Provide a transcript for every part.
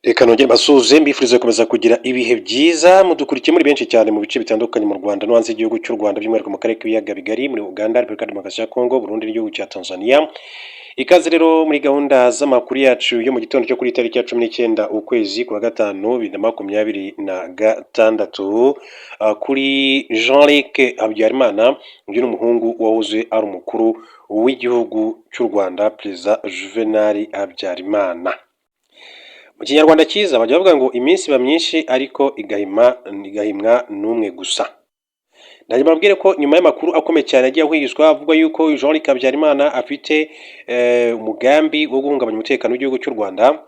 Reka nongere mbasuhuze mbifurize gukomeza kugira ibihe byiza mudukurikiye muri benshi cyane mu bice bitandukanye mu Rwanda no hanze y'igihugu cy'u Rwanda by'umwihariko mu karere k'ibiyaga bigari muri Uganda, Repubulika ya Demokarasi ya Kongo, Burundi n'igihugu cya Tanzania. Ikaze rero muri gahunda z'amakuru yacu yo mu gitondo cyo kuri tariki ya 19 ukwezi kwa gatanu 2026 kuri Jean-Luc Habyarimana uyu n'umuhungu wahoze ari umukuru w'igihugu cy'u Rwanda Perezida Juvenal Habyarimana. Mu kinyarwanda cyiza bajya bavuga ngo iminsi iba myinshi ariko igahimwa n'umwe gusa. Ndaje mbabwire ko nyuma y'amakuru akomeye cyane agiye ahwihizwa avuga yuko Jean-Luc Habyarimana afite umugambi wo guhungabanya umutekano w'igihugu cy'u Rwanda.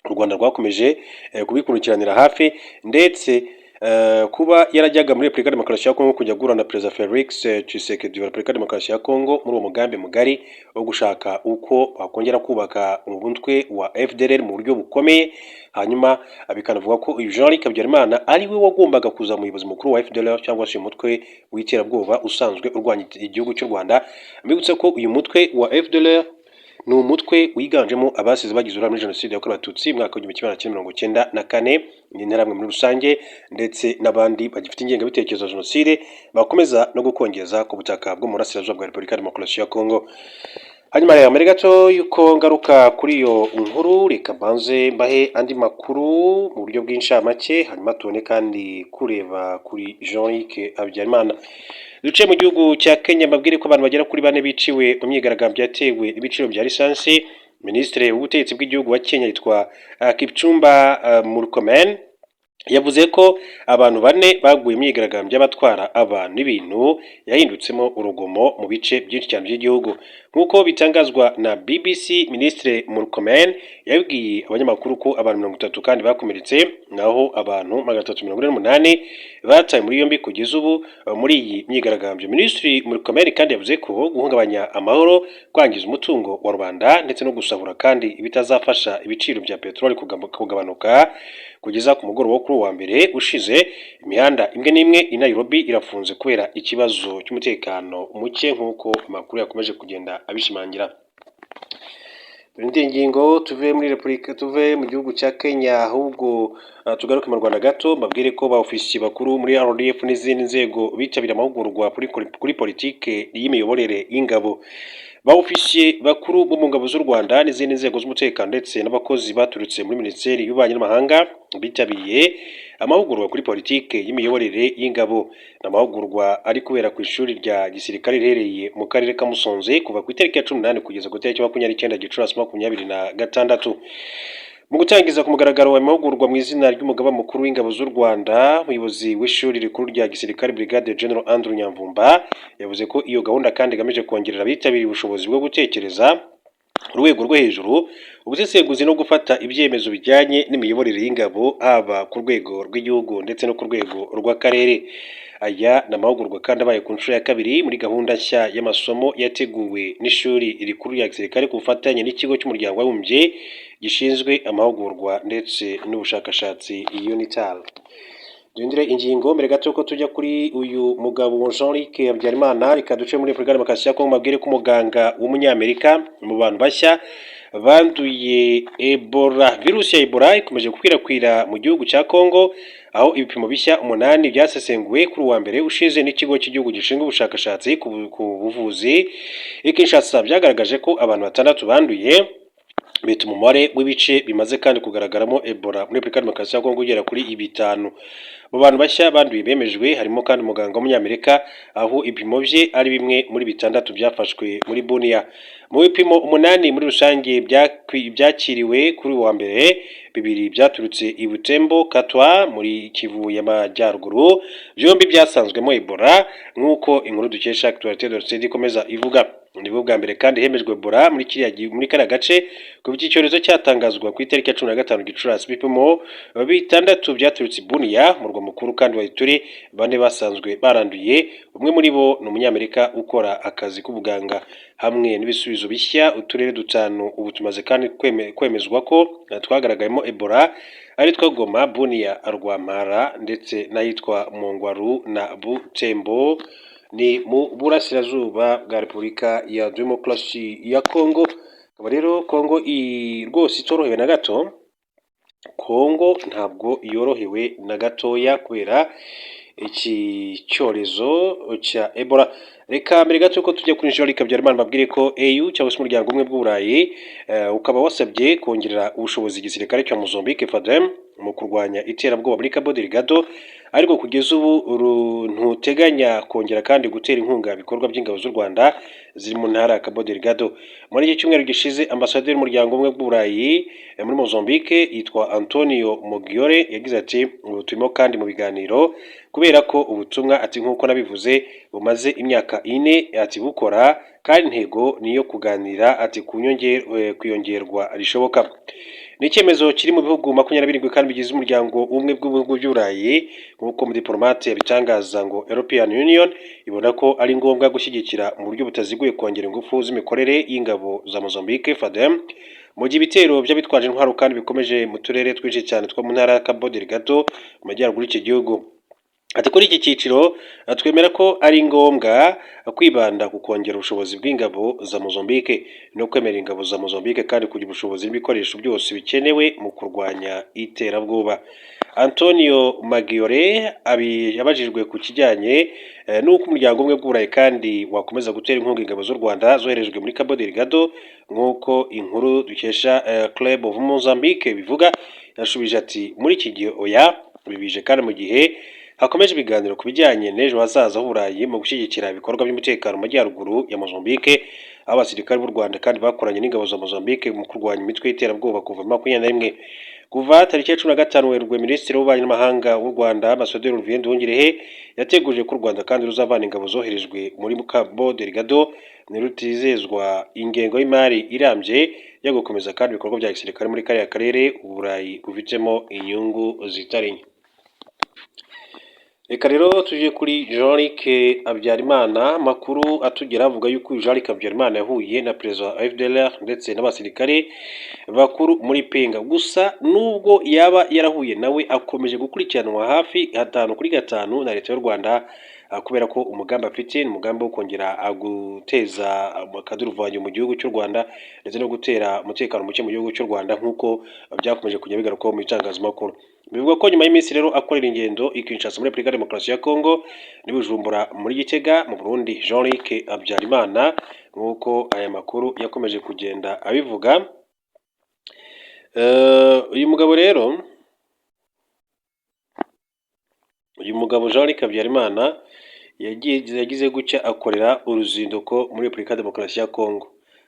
U Rwanda rwakomeje kubikurikiranira hafi ndetse kuba yarajyaga muri Repubulika ya Demokarasi ya Kongo kujya guhura na Perezida Felix Tshisekedi wa Repubulika ya Demokarasi ya Kongo muri uwo mugambi mugari wo gushaka uko bakongera kubaka umutwe wa FDLR mu buryo bukomeye. Hanyuma bikanavuga ko Jean-Luc Habyarimana ari we wagombaga kuza umuyobozi mukuru wa FDLR cyangwa se umutwe w'iterabwoba usanzwe urwanya igihugu cy'u Rwanda. Mbibutse ko uyu mutwe wa FDLR ni umutwe wiganjemo abasize bagize uruhare muri jenoside yakorewe abatutsi mu mwaka w'igihumbi kimwe magana cyenda mirongo icyenda na kane n'interahamwe muri rusange ndetse n'abandi bagifite ingengabitekerezo ya jenoside bakomeza no gukongeza ku butaka bwo mu burasirazuba bwa Repubulika ya Demokarasi ya Kongo. Hanyuma rero mbere gato yuko ngaruka kuri iyo nkuru reka mbanze mbahe andi makuru mu buryo bw'inshamake hanyuma tubone kandi kureba kuri Jean-Luc Habyarimana. Duce mu gihugu cya Kenya mbabwire ko abantu bagera kuri 4 biciwe mu myigaragambyo yatewe ibiciro bya lisansi. Minisitiri w'ubutegetsi bw'igihugu wa Kenya yitwa Kipchumba Murkomen yavuze ko abantu 4 baguye imyigaragambyo y'abatwara abantu n'ibintu yahindutsemo urugomo mu bice byinshi cyane by'igihugu. Nk'uko bitangazwa na BBC, Minisitiri Murkomen yabwiye abanyamakuru ko abantu 30 kandi bakomeretse naho abantu 348 bataye muri yombi kugeza ubu muri iyi myigaragambyo. Minisitiri Murkomen kandi yavuze ko guhungabanya amahoro, kwangiza umutungo wa rubanda ndetse no gusahura kandi ibitazafasha ibiciro bya peteroli kugabanuka kugeza ku mugoroba wo kuri wa mbere ushize. Imihanda imwe n'imwe i Nairobi irafunze kubera ikibazo cy'umutekano muke nk'uko amakuru yakomeje kugenda abishimangira. Indi ngingo tuve muri Repubulika tuve mu gihugu cya Kenya ahubwo tugaruke mu Rwanda gato mbabwire ko ba ofisiye bakuru muri RDF n'izindi nzego bitabira amahugurwa kuri politike y'imiyoborere y'ingabo. Ba ofisiye bakuru bo mu ngabo z'u Rwanda n'izindi nzego z'umutekano ndetse n'abakozi baturutse muri Minisiteri y'Ububanyi n'Amahanga bitabiriye amahugurwa kuri politike y'imiyoborere y'ingabo. N'amahugurwa ari kubera ku ishuri rya gisirikare riherereye mu karere ka Musonze kuva ku itariki ya 18 kugeza ku itariki ya 29 Gicurasi 2026. Mu gutangiza ku mugaragaro wa mahugurwa mu izina ry'umugaba mukuru w'ingabo z'u Rwanda, umuyobozi w'ishuri rikuru rya gisirikare Brigade General Andrew Nyamvumba yavuze ko iyo gahunda kandi igamije kongerera abitabiriye ubushobozi bwo gutekereza urwego rwo hejuru, ubusesenguzi no gufata ibyemezo bijyanye n'imiyoborere y'ingabo haba ku rwego rw'igihugu ndetse no ku rwego rw'akarere. Aya ni amahugurwa kandi abaye ku nshuro ya kabiri muri gahunda nshya y'amasomo yateguwe n'ishuri rikuru rya gisirikare ku bufatanye n'ikigo cy'umuryango w'abibumbye gishinzwe amahugurwa ndetse n'ubushakashatsi UNITAL. Duhindure ingingo mbere gato ko tujya kuri uyu mugabo Jean-Luc Habyarimana reka duce muri Repubulika ya Demokarasi ya Kongo mabwire ko umuganga w'umunyamerika mu bantu bashya banduye Ebola. Virusi ya Ebola ikomeje gukwirakwira mu gihugu cya Kongo aho ibipimo bishya 8 byasesenguwe kuri wa mbere ushize n'ikigo cy'igihugu gishinzwe ubushakashatsi ku buvuzi Kinshasa byagaragaje ko abantu 6 banduye bituma umubare w'ibice bimaze kandi kugaragaramo Ebola muri Repubulika ya Demokarasi ya Kongo ugera kuri 5. Mu bantu bashya banduye bemejwe harimo kandi umuganga w'umunyamerika aho ibipimo bye ari bimwe muri 6 byafashwe muri Bunia. Mu bipimo 8 muri rusange byakiriwe kuri wa mbere, 2 byaturutse i Butembo Katwa muri Kivu y'Amajyaruguru, byombi byasanzwemo Ebola nk'uko inkuru dukesha Actualité ikomeza ivuga. Nibwo bwa mbere kandi hemejwe Ebola muri kariya gace ku by'icyorezo cyatangazwa ku itariki ya 15 Gicurasi. Ibipimo 6 byaturutse Bunia murwa mukuru kandi wa Ituri, 4 basanzwe baranduye, umwe muri bo ni umunyamerika ukora akazi k'ubuganga. Hamwe n'ibisubizo bishya uturere 5 ubu tumaze kandi kwemezwa ko twagaragayemo Ebola ari two Goma, Bunia, Rwampara ndetse n'ayitwa Mongwaru na Butembo ni mu burasirazuba bwa Repubulika ya Demokarasi ya Kongo. Akaba rero Kongo rwose itorohewe na gato Kongo ntabwo yorohewe na gatoya kubera iki cyorezo cya Ebola. Reka mbere gato ko tujya kuri Jean Luc Habyarimana babwire ko EU cyangwa se umuryango umwe bw'Uburayi ukaba wasabye kongerera ubushobozi igisirikare cya Mozambique FADEM mu kurwanya iterabwoba muri Cabo Delgado, ariko kugeza ubu ntuteganya kongera kandi gutera inkunga ibikorwa by'ingabo z'u Rwanda ziri mu ntara ya Cabo Delgado. Muri iki cyumweru gishize ambasaderi w'umuryango umwe bw'Uburayi muri Mozambique yitwa Antonio Mogiore yagize ati ubu turimo kandi mu biganiro kubera ko ubutumwa ati nk'uko nabivuze bumaze imyaka 4 ati bukora kandi intego niyo kuganira ati kuyongerwa rishoboka. Ni icyemezo kiri mu bihugu 27 kandi bigize umuryango umwe bw'ibihugu by'Uburayi nk'uko mu diplomate bitangaza ngo European Union ibona ko ari ngombwa gushyigikira mu buryo butaziguye kongera ingufu z'imikorere y'ingabo za Mozambique FADEM mu gihe ibitero by'abitwaje intwaro kandi bikomeje mu turere twinshi cyane two mu ntara ya Cabo Delgado mu majyaruguru y'iki gihugu. Ati kuri iki cyiciro twemera ko ari ngombwa kwibanda ku kongera ubushobozi bw'ingabo za Mozambique no kwemera ingabo za Mozambique kandi kugira ubushobozi n'ibikoresho byose bikenewe mu kurwanya iterabwoba. Antonio Maggiore yabajijwe ku kijyanye n'uko umuryango umwe bw'Uburayi kandi wakomeza gutera inkunga ingabo z'u Rwanda zoherejwe muri Cabo Delgado nk'uko inkuru dukesha Club of Mozambique bivuga, yashubije ati muri iki gihe oya, bibije kandi mu gihe hakomeje ibiganiro ku bijyanye n'ejo hazaza h'Uburayi mu gushyigikira ibikorwa by'umutekano mu majyaruguru ya Mozambique, aho abasirikare b'u Rwanda kandi bakoranye n'ingabo za Mozambique mu kurwanya imitwe y'iterabwoba kuva 21. Kuva tariki ya 15 Werurwe, Minisitiri w'Ububanyi n'Amahanga w'u Rwanda Ambasaderi Olivier Nduhungirehe yateguje ko u Rwanda kandi ruzavana ingabo zoherejwe muri Cabo Delgado nirutizezwa ingengo y'imari irambye yo gukomeza kandi ibikorwa bya gisirikare muri kariya karere Uburayi bufitemo inyungu zitari nke. Reka rero tuje kuri Jean Luc Habyarimana. Makuru atugera avuga yuko Jean Luc Habyarimana yahuye na Perezida wa FDLR ndetse n'abasirikare bakuru muri Penga. Gusa nubwo yaba yarahuye nawe akomeje gukurikiranwa hafi 5 na leta y'u Rwanda kubera ko umugambi afite ni umugambi wo kongera guteza akaduruvanyo mu gihugu cy'u Rwanda ndetse no gutera umutekano muke mu gihugu cy'u Rwanda nk'uko byakomeje kujya bigarukaho mu itangazamakuru. Bivuga ko nyuma y'iminsi rero akorera ingendo i Kinshasa muri Repubulika Demokarasi ya Kongo ni Bujumbura muri Gitega mu Burundi, Jean Luc Habyarimana nk'uko aya makuru yakomeje kugenda abivuga. Uyu mugabo Jean Luc Habyarimana yagize gutya akorera uruzinduko muri Repubulika Demokarasi ya Kongo,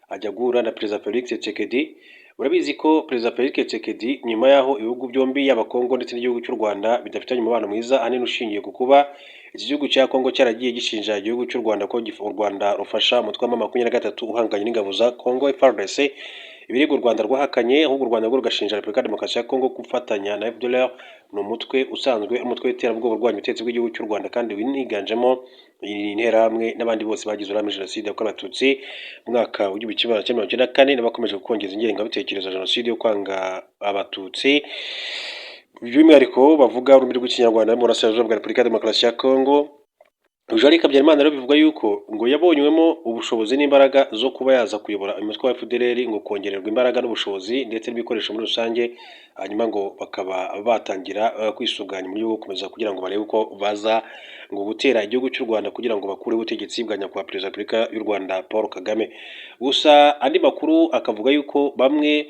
ajya guhura na Perezida Felix Tshisekedi. Urabizi ko Perezida Felix Tshisekedi nyuma yaho ibihugu byombi yaba Kongo ndetse n'igihugu cy'u Rwanda bidafitanye umubano mwiza, ahanini ushingiye ku kuba iki gihugu cya Kongo cyaragiye gishinja igihugu cy'u Rwanda ko u Rwanda rufasha umutwe wa 23 uhanganye n'ingabo za Kongo FARDC. Ibirego u Rwanda rwahakanye, ahubwo u Rwanda rwo rugashinja Repubulika Demokarasi ya Kongo gufatanya na FDLR, ni umutwe usanzwe umutwe w'iterabwoba urwanya ubutegetsi bw'igihugu cy'u Rwanda kandi winiganjemo interahamwe n'abandi bose bagize uruhare muri Jenoside yakorewe Abatutsi mu mwaka w'igihumbi kimwe magana cyenda 1994 n'abakomeje gukongeza ingengabitekerezo ya Jenoside yo kwanga Abatutsi, by'umwihariko bavuga ururimi rw'Ikinyarwanda mu burasirazuba bwa Repubulika Demokarasi ya Kongo. Jean Luc Habyarimana rero bivuga yuko ngo yabonywemo ubushobozi n'imbaraga zo kuba yaza kuyobora umutwe wa FDLR, ngo kongererwa imbaraga n'ubushobozi ndetse n'ibikoresho muri rusange, hanyuma ngo bakaba batangira kwisuganya mu gihugu gukomeza kugira ngo barebe uko baza ngo gutera igihugu cy'u Rwanda kugira ngo bakure ubutegetsi bwa nyakubahwa Perezida wa Repubulika y'u Rwanda Paul Kagame. Gusa andi makuru akavuga yuko bamwe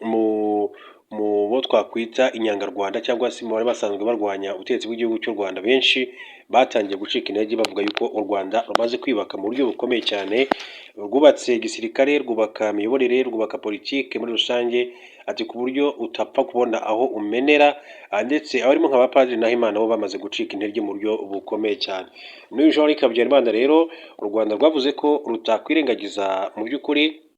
mu bo twakwita inyangarwanda cyangwa se mu bari basanzwe barwanya ubutegetsi bw'igihugu cy'u Rwanda benshi batangiye gucika intege, bavuga yuko u Rwanda rumaze kwibaka mu buryo bukomeye cyane, rwubatse gisirikare, rwubaka imiyoborere, rwubaka politike muri rusange, ati ku buryo utapfa kubona aho umenera, ndetse abarimo nk'abapadiri Nahimana bo bamaze gucika intege mu buryo bukomeye cyane. N'uyu Jean Luc Habyarimana rero u Rwanda rwavuze ko rutakwirengagiza mu by'ukuri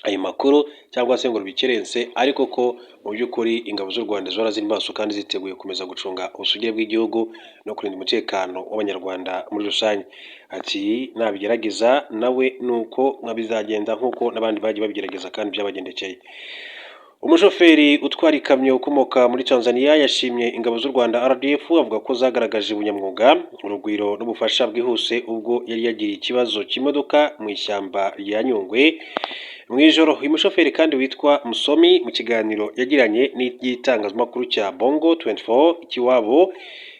ayo makuru cyangwa se ngo rubikerense, ariko ko mu by'ukuri ingabo z'u Rwanda zora ziri maso kandi ziteguye gukomeza gucunga ubusugire bw'igihugu no kurinda umutekano w'abanyarwanda muri rusange. Ati nabigerageza nawe nuko nkabizagenda nk'uko n'abandi bagiye babigerageza kandi byabagendekeye. Umushoferi utwara ikamyo ukomoka muri Tanzania yashimye ingabo z'u Rwanda RDF avuga ko zagaragaje ubunyamwuga, urugwiro n'ubufasha bwihuse ubwo yari yagiriye ikibazo cy'imodoka mu ishyamba rya Nyungwe mu ijoro. Uyu mushoferi kandi witwa Musomi mu kiganiro yagiranye n'igitangazamakuru cya Bongo 24 ikiwabo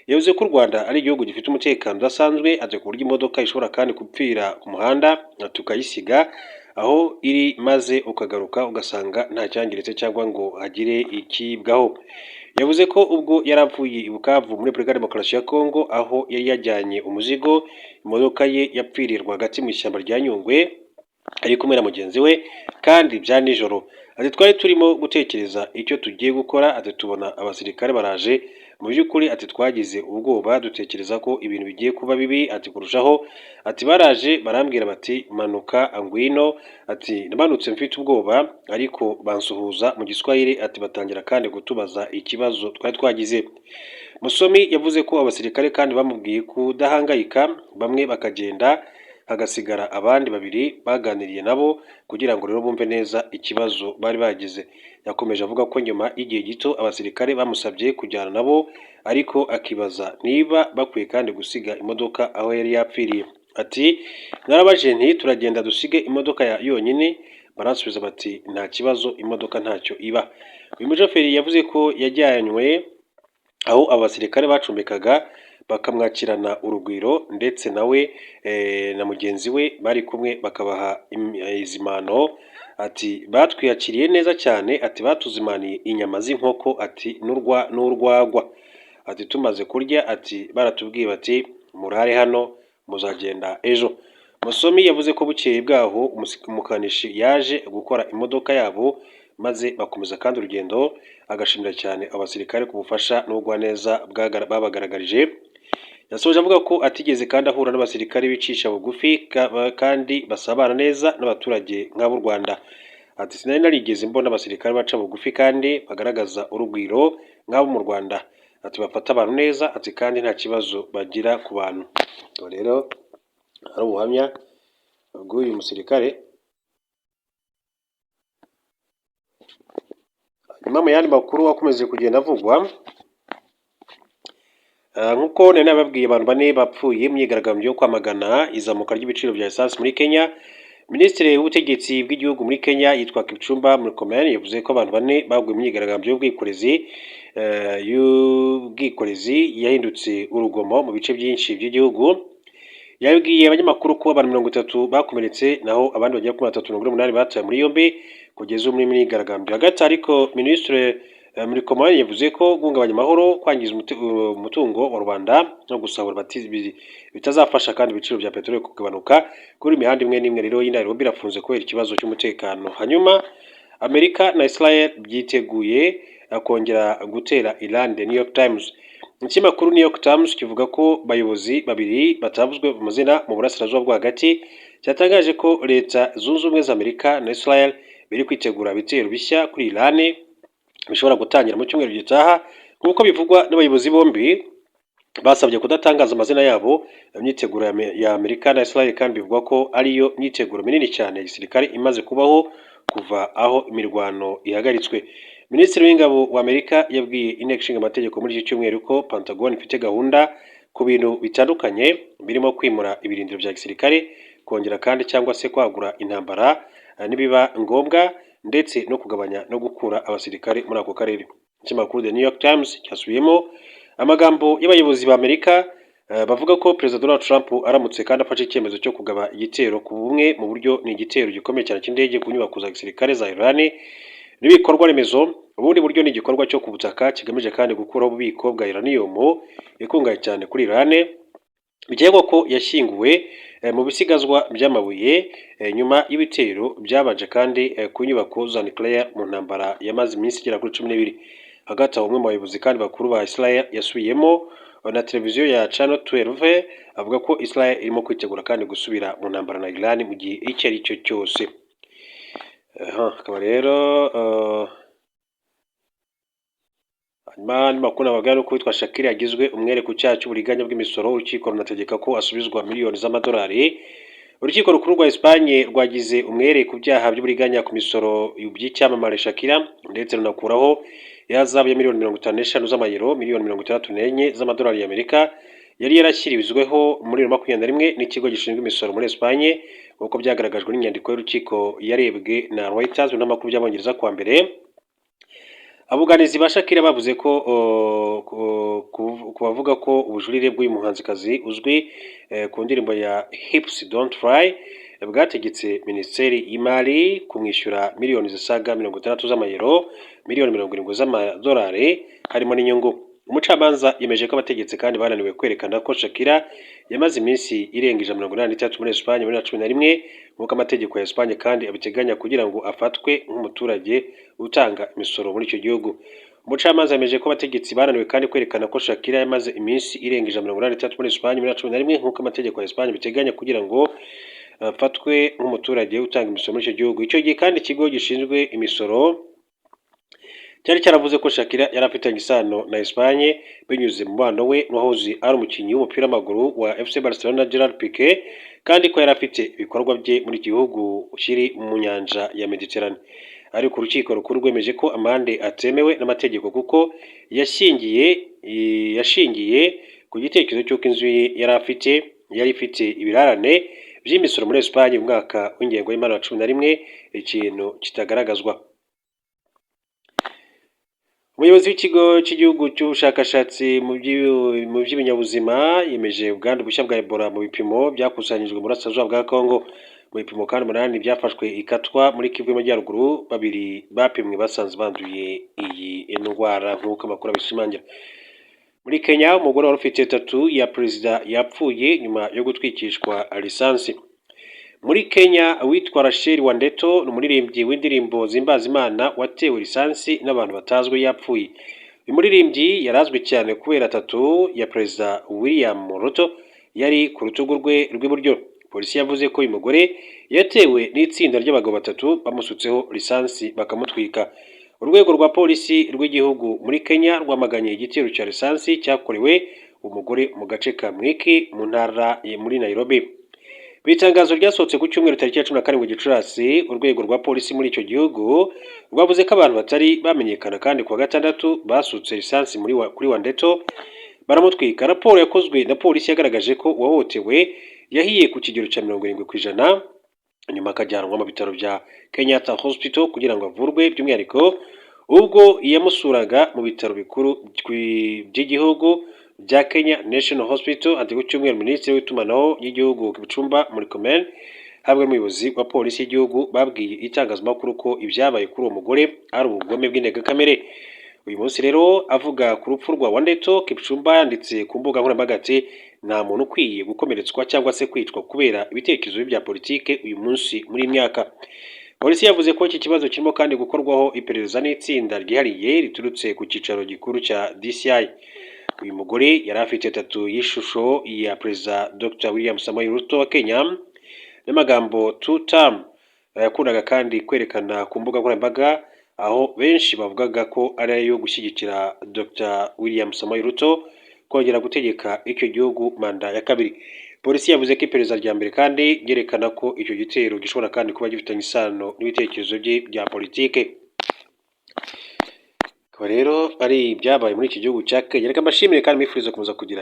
yavuze ko u Rwanda ari igihugu gifite umutekano udasanzwe, aje ku buryo imodoka ishobora kandi gupfira ku muhanda tukayisiga aho iri maze ukagaruka ugasanga nta cyangiritse cyangwa ngo hagire ikibwaho. Yavuze ko ubwo yari avuye i Bukavu muri Repubulika ya Demokarasi ya Kongo aho yari yajyanye umuzigo, imodoka ye yapfiriye rwagati mu ishyamba rya Nyungwe ari kumwe na mugenzi we kandi bya nijoro. Ati twari turimo gutekereza icyo tugiye gukora, ati tubona abasirikare baraje, mu by'ukuri ati twagize ubwoba dutekereza ko ibintu bigiye kuba bibi, ati kurushaho, ati baraje barambwira bati manuka ngwino, ati namanutse mfite ubwoba ariko bansuhuza mu Giswahili, ati batangira kandi kutubaza ikibazo twari twagize. Musomi yavuze ko abasirikare kandi bamubwiye kudahangayika, bamwe bakagenda hagasigara abandi babiri baganiriye nabo kugira ngo rero bumve neza ikibazo bari bagize. Yakomeje avuga ko nyuma y'igihe gito abasirikare bamusabye kujyana nabo ariko akibaza niba bakwiye kandi gusiga imodoka aho yari yapfiriye. Ati narabaje nti turagenda dusige imodoka yonyine, baransubiza bati nta kibazo imodoka ntacyo iba. Uyu mushoferi yavuze ko yajyanywe aho abasirikare bacumbikaga bakamwakirana urugwiro ndetse nawe na mugenzi we bari kumwe bakabaha izimano, ati batwiyakiriye neza cyane, ati batuzimaniye inyama z'inkoko, ati n'urwagwa, ati tumaze kurya, ati baratubwiye bati murare hano muzagenda ejo. Musomi yavuze ko bukeye bwaho umukanishi yaje gukora imodoka yabo maze bakomeza kandi urugendo, agashimira cyane abasirikare ku bufasha n'ubugwaneza babagaragarije. Yasoje avuga ko atigeze kandi ahura n'abasirikare bicisha bugufi kandi basabana neza n'abaturage nk'ab'u Rwanda. Ati sinari narigeze mbona abasirikare baca bugufi kandi bagaragaza urugwiro nk'abo mu Rwanda, ati bafata abantu neza, ati kandi nta kibazo bagira ku bantu. Rero ari ubuhamya bw'uyu musirikare. Nyuma mu yandi makuru akomeje kugenda avugwa, nk'uko nari nababwiye abantu bane bapfuye mu myigaragambyo yo kwamagana izamuka ry'ibiciro bya esansi muri Kenya. Minisitiri w'ubutegetsi bw'igihugu muri Kenya yitwa Kipchumba Murkomen yavuze ko abantu bane baguye mu myigaragambyo y'ubwikorezi yahindutse urugomo mu bice byinshi by'igihugu. Yabwiye abanyamakuru ko abantu 30 bakomeretse naho abandi bagera kuri 308 batawe muri yombi kugeza muri myigaragambyo hagati. Ariko Minisitiri Murkomen yavuze ko guhungabanya amahoro, kwangiza umutungo wa rubanda no gusahura bitazafasha kandi ibiciro bya peteroli kugabanuka kuri imihanda imwe n'imwe rero y'i Nairobi irafunze kubera ikibazo cy'umutekano. Hanyuma Amerika na Israel byiteguye kongera gutera Iran. The New York Times, ikinyamakuru New York Times kivuga ko bayobozi babiri batavuzwe mu mazina mu burasirazuba bwo hagati cyatangaje ko leta zunze ubumwe za Amerika na Israel biri kwitegura ibitero bishya kuri Iran bishobora gutangira mu cyumweru gitaha. Nk'uko bivugwa n'abayobozi bombi basabye kudatangaza amazina yabo. Imyiteguro ya Amerika na Israel kandi bivugwa ko ariyo myiteguro minini cyane igisirikare imaze kubaho kuva aho imirwano ihagaritswe. Minisitiri w'ingabo wa Amerika yabwiye inteko ishinga amategeko muri iki cyumweru ko Pentagon ifite gahunda ku bintu bitandukanye birimo kwimura ibirindiro bya gisirikare, kongera kandi cyangwa se kwagura intambara nibiba ngombwa, ndetse no kugabanya no gukura abasirikare muri ako karere. Ikinyamakuru The New York Times cyasubiyemo amagambo y'abayobozi ba Amerika bavuga ko Perezida Donald Trump aramutse kandi afashe icyemezo cyo kugaba igitero ku bumwe mu buryo ni igitero gikomeye cyane cy'indege ku nyubako za gisirikare za Iran n'ibikorwa remezo. Ubundi buryo ni igikorwa cyo ku butaka kigamije kandi gukuraho ububiko bwa uranium ikungahaye cyane kuri Iran, bikekwa ko yashyinguwe mu bisigazwa by'amabuye nyuma y'ibitero byabaje kandi ku nyubako za nuclear mu ntambara yamaze iminsi igera kuri 12. Hagati aho umwe mu bayobozi kandi bakuru ba Israel yasubiyemo na televiziyo ya Channel 12 avuga ko Israel irimo kwitegura kandi gusubira mu ntambara na Iran mu gihe icyo ari cyo cyose. Akaba rero hanyuma makuru abagana uko witwa Shakira yagizwe umwere ku cyaha cy'uburiganya bw'imisoro. Urukiko runategeka ko asubizwa miliyoni z'amadolari urukiko rukuru rwa Espagne rwagize umwere ku byaha by'uburiganya ku misoro by'icyamamare Shakira ndetse runakuraho ihazabu ya miliyoni 55 z'amayero, miliyoni 64 z'amadolari y'Amerika yari yarashyirizweho muri 2021 n'ikigo gishinzwe imisoro muri Espagne nk'uko byagaragajwe n'inyandiko y'urukiko yarebwe na Reuters n'amakuru y'Abongereza kwa mbere. Abuganizi ba Shakira bavuze ko kubavuga ko ubujurire bw'uyu muhanzikazi uzwi ku ndirimbo ya Hips Don't Fly bwategetse Minisiteri y'Imari kumwishyura miliyoni zisaga 60 z'amayero, miliyoni 70 z'amadolari harimo n'inyungu. Umucamanza yemeje ko abategetsi kandi bananiwe kwerekana ko Shakira yamaze iminsi irenga 183 muri Espagne muri 2011 nk'uko amategeko ya Espagne kandi abiteganya kugira ngo afatwe nk'umuturage utanga imisoro muri icyo gihugu. Umucamanza yemeje ko abategetsi bananiwe kandi kwerekana ko Shakira yamaze iminsi irenga 183 muri Espagne muri 2011 nk'uko amategeko ya Espagne abiteganya kugira ngo afatwe nk'umuturage utanga imisoro muri icyo gihugu. Icyo gihe kandi ikigo gishinzwe imisoro cyari cyaravuze ko Shakira yari afitanye isano na Espagne binyuze mu mubano we n'uwahoze ari umukinnyi w'umupira w'amaguru wa FC Barcelona Gerard Piqué kandi ko yari afite ibikorwa bye muri iki gihugu kiri mu nyanja ya Mediterane. Ariko urukiko rukuru rwemeje ko amande atemewe n'amategeko kuko yashingiye ku gitekerezo cy'uko inzu ye yari ifite ibirarane by'imisoro muri Espagne mu mwaka w'ingengo y'imari wa 2011, ikintu kitagaragazwa. Umuyobozi w'ikigo cy'igihugu cy'ubushakashatsi mu by'ibinyabuzima yemeje ubwandu bushya bwa Ebola mu bipimo byakusanyijwe mu burasirazuba bwa Congo. Mu bipimo kandi 8 byafashwe ikatwa muri Kivu y'Amajyaruguru, 2 bapimwe basanze banduye iyi ndwara nk'uko amakuru abishimangira. Muri Kenya umugore wari ufite tattoo ya perezida yapfuye nyuma yo gutwikishwa lisansi. Muri Kenya witwa Rachel Wandeto ni umuririmbyi w'indirimbo zimbaza Imana watewe lisansi n'abantu batazwi yapfuye. Uyu muririmbyi yarazwi cyane kubera tattoo ya perezida William Ruto yari ku rutugu rwe rw'iburyo. Polisi yavuze ko uyu mugore yatewe n'itsinda ry'abagabo 3 bamusutseho lisansi bakamutwika. Urwego rwa polisi rw'igihugu muri Kenya rwamaganye igitero cya lisansi cyakorewe umugore mu gace ka Mwiki mu ntara muri Nairobi. Bitangazo ryasohotse ku cyumweru tariki ya 17 Gicurasi, urwego rwa polisi muri icyo gihugu rwavuze ko abantu batari bamenyekana kandi kuwa gatandatu basutse lisansi kuri Wandeto baramutwika. Raporo yakozwe na polisi yagaragaje ko uwahohotewe yahiye ku kigero cya 70% nyuma akajyanwa mu bitaro bya Kenyatta Hospital kugira ngo avurwe, by'umwihariko ubwo yamusuraga mu bitaro bikuru by'igihugu bya Kenya National Hospital. Ati ku cyumweru Minisitiri w'itumanaho y'igihugu Kipchumba Murkomen hamwe n'umuyobozi wa polisi y'igihugu babwiye itangazamakuru ko ibyabaye kuri uwo mugore ari ubugome bw'indengakamere. Uyu munsi rero avuga ku rupfu rwa Wandeto, Kipchumba yanditse ku mbuga nkoranyambaga ati nta muntu ukwiye gukomeretswa cyangwa se kwicwa kubera ibitekerezo bya politike uyu munsi muri imyaka. Polisi yavuze ko iki kibazo kirimo kandi gukorwaho iperereza n'itsinda ryihariye riturutse ku cyicaro gikuru cya DCI. Uyu mugore yari afite tattoo y'ishusho ya perezida Dr. William Samoei Ruto wa Kenya n'amagambo two term yakundaga kandi kwerekana ku mbuga nkoranyambaga, aho benshi bavugaga ko ari ayo gushyigikira Dr. William Samoei Ruto kongera gutegeka icyo gihugu manda ya kabiri. Polisi yavuze ko iperereza rya mbere kandi ryerekana ko icyo gitero gishobora kandi kuba gifitanye isano n'ibitekerezo bye bya politike. Rero ari ibyabaye muri iki gihugu cya Kenya. Reka mbashimire kandi mwifuriza kuza kugira